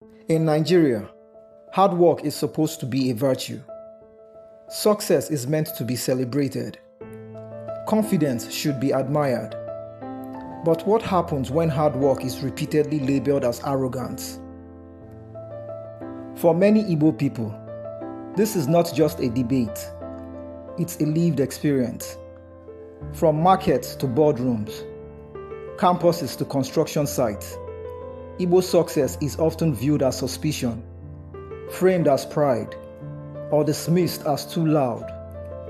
In Nigeria, hard work is supposed to be a virtue. Success is meant to be celebrated. Confidence should be admired. But what happens when hard work is repeatedly labeled as arrogance? For many Igbo people, this is not just a debate, it's a lived experience. From markets to boardrooms, campuses to construction sites, Igbo success is often viewed as suspicion, framed as pride, or dismissed as too loud,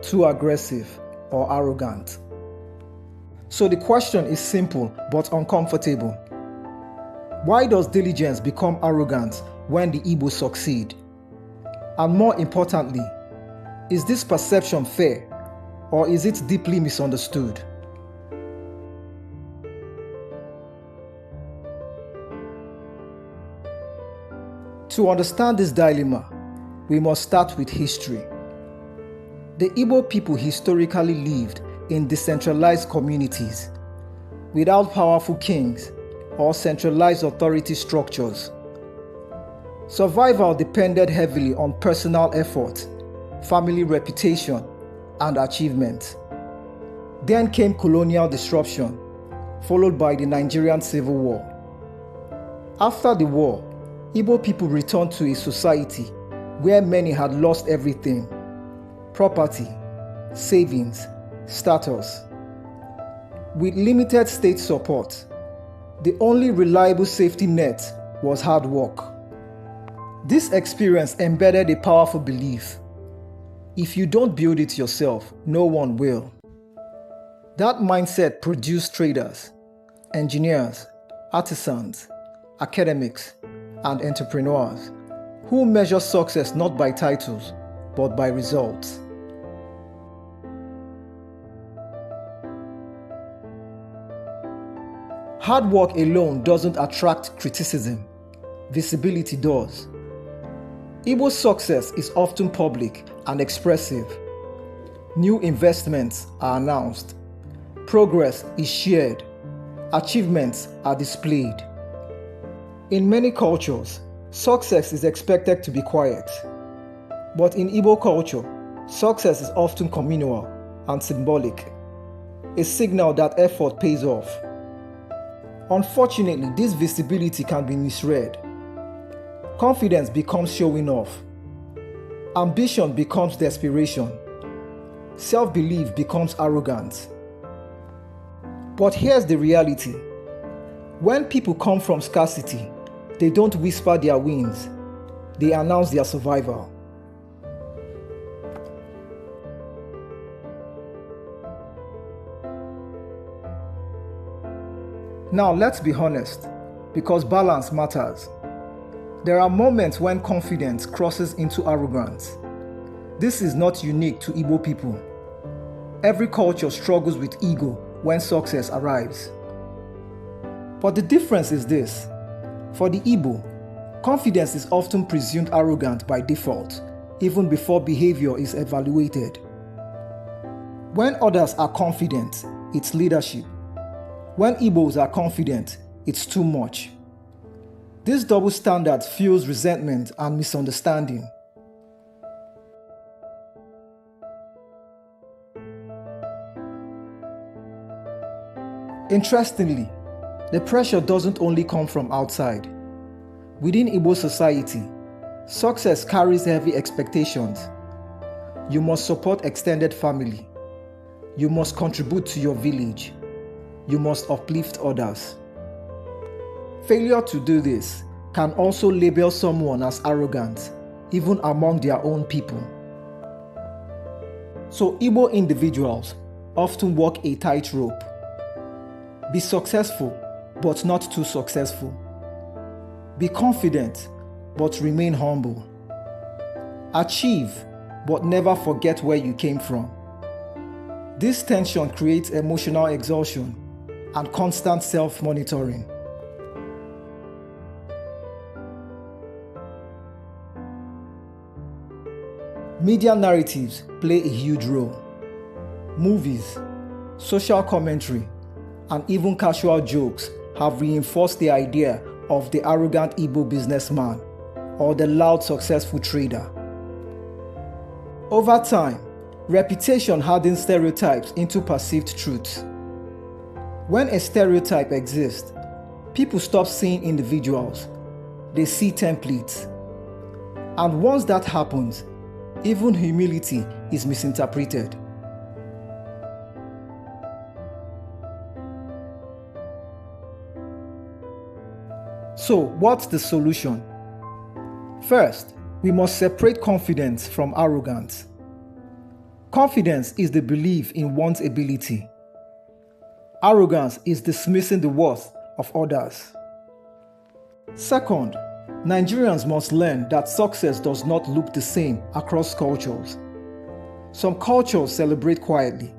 too aggressive, or arrogant. So the question is simple but uncomfortable. Why does diligence become arrogant when the Igbos succeed? And more importantly, is this perception fair, or is it deeply misunderstood? To understand this dilemma, we must start with history. The Igbo people historically lived in decentralized communities, without powerful kings or centralized authority structures. Survival depended heavily on personal effort, family reputation, and achievement. Then came colonial disruption, followed by the Nigerian Civil War. After the war, Igbo people returned to a society where many had lost everything: property, savings, status. With limited state support, the only reliable safety net was hard work. This experience embedded a powerful belief: if you don't build it yourself, no one will. That mindset produced traders, engineers, artisans, academics, and entrepreneurs who measure success not by titles, but by results. Hard work alone doesn't attract criticism. Visibility does. Igbo's success is often public and expressive. New investments are announced. Progress is shared. Achievements are displayed. In many cultures, success is expected to be quiet. But in Igbo culture, success is often communal and symbolic, a signal that effort pays off. Unfortunately, this visibility can be misread. Confidence becomes showing off. Ambition becomes desperation. Self-belief becomes arrogance. But here's the reality. When people come from scarcity, they don't whisper their wins, they announce their survival. Now let's be honest, because balance matters. There are moments when confidence crosses into arrogance. This is not unique to Igbo people. Every culture struggles with ego when success arrives. But the difference is this: for the Igbo, confidence is often presumed arrogant by default, even before behavior is evaluated. When others are confident, it's leadership. When Igbos are confident, it's too much. This double standard fuels resentment and misunderstanding. Interestingly, the pressure doesn't only come from outside. Within Igbo society, success carries heavy expectations. You must support extended family. You must contribute to your village. You must uplift others. Failure to do this can also label someone as arrogant, even among their own people. So Igbo individuals often walk a tightrope. Be successful, but not too successful. Be confident, but remain humble. Achieve, but never forget where you came from. This tension creates emotional exhaustion and constant self-monitoring. Media narratives play a huge role. Movies, social commentary, and even casual jokes have reinforced the idea of the arrogant Igbo businessman or the loud successful trader. Over time, reputation hardens stereotypes into perceived truths. When a stereotype exists, people stop seeing individuals, they see templates. And once that happens, even humility is misinterpreted. So, what's the solution? First, we must separate confidence from arrogance. Confidence is the belief in one's ability. Arrogance is dismissing the worth of others. Second, Nigerians must learn that success does not look the same across cultures. Some cultures celebrate quietly,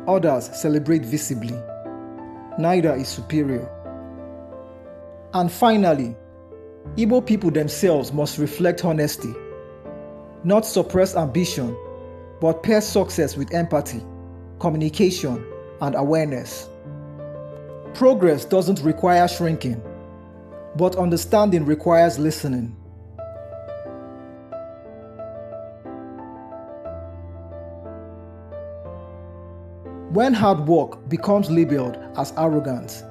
others celebrate visibly. Neither is superior. And finally, Igbo people themselves must reflect honesty, not suppress ambition, but pair success with empathy, communication, and awareness. Progress doesn't require shrinking, but understanding requires listening. When hard work becomes labeled as arrogance,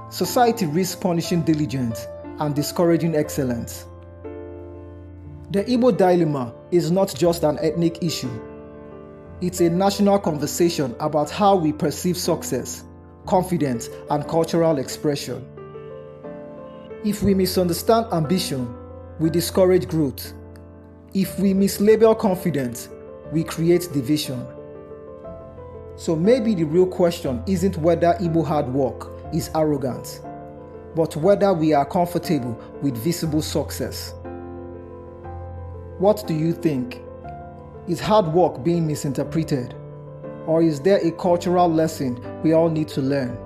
society risks punishing diligence and discouraging excellence. The Igbo dilemma is not just an ethnic issue. It's a national conversation about how we perceive success, confidence, and cultural expression. If we misunderstand ambition, we discourage growth. If we mislabel confidence, we create division. So maybe the real question isn't whether Igbo hard work is arrogance, but whether we are comfortable with visible success. What do you think? Is hard work being misinterpreted? Or is there a cultural lesson we all need to learn?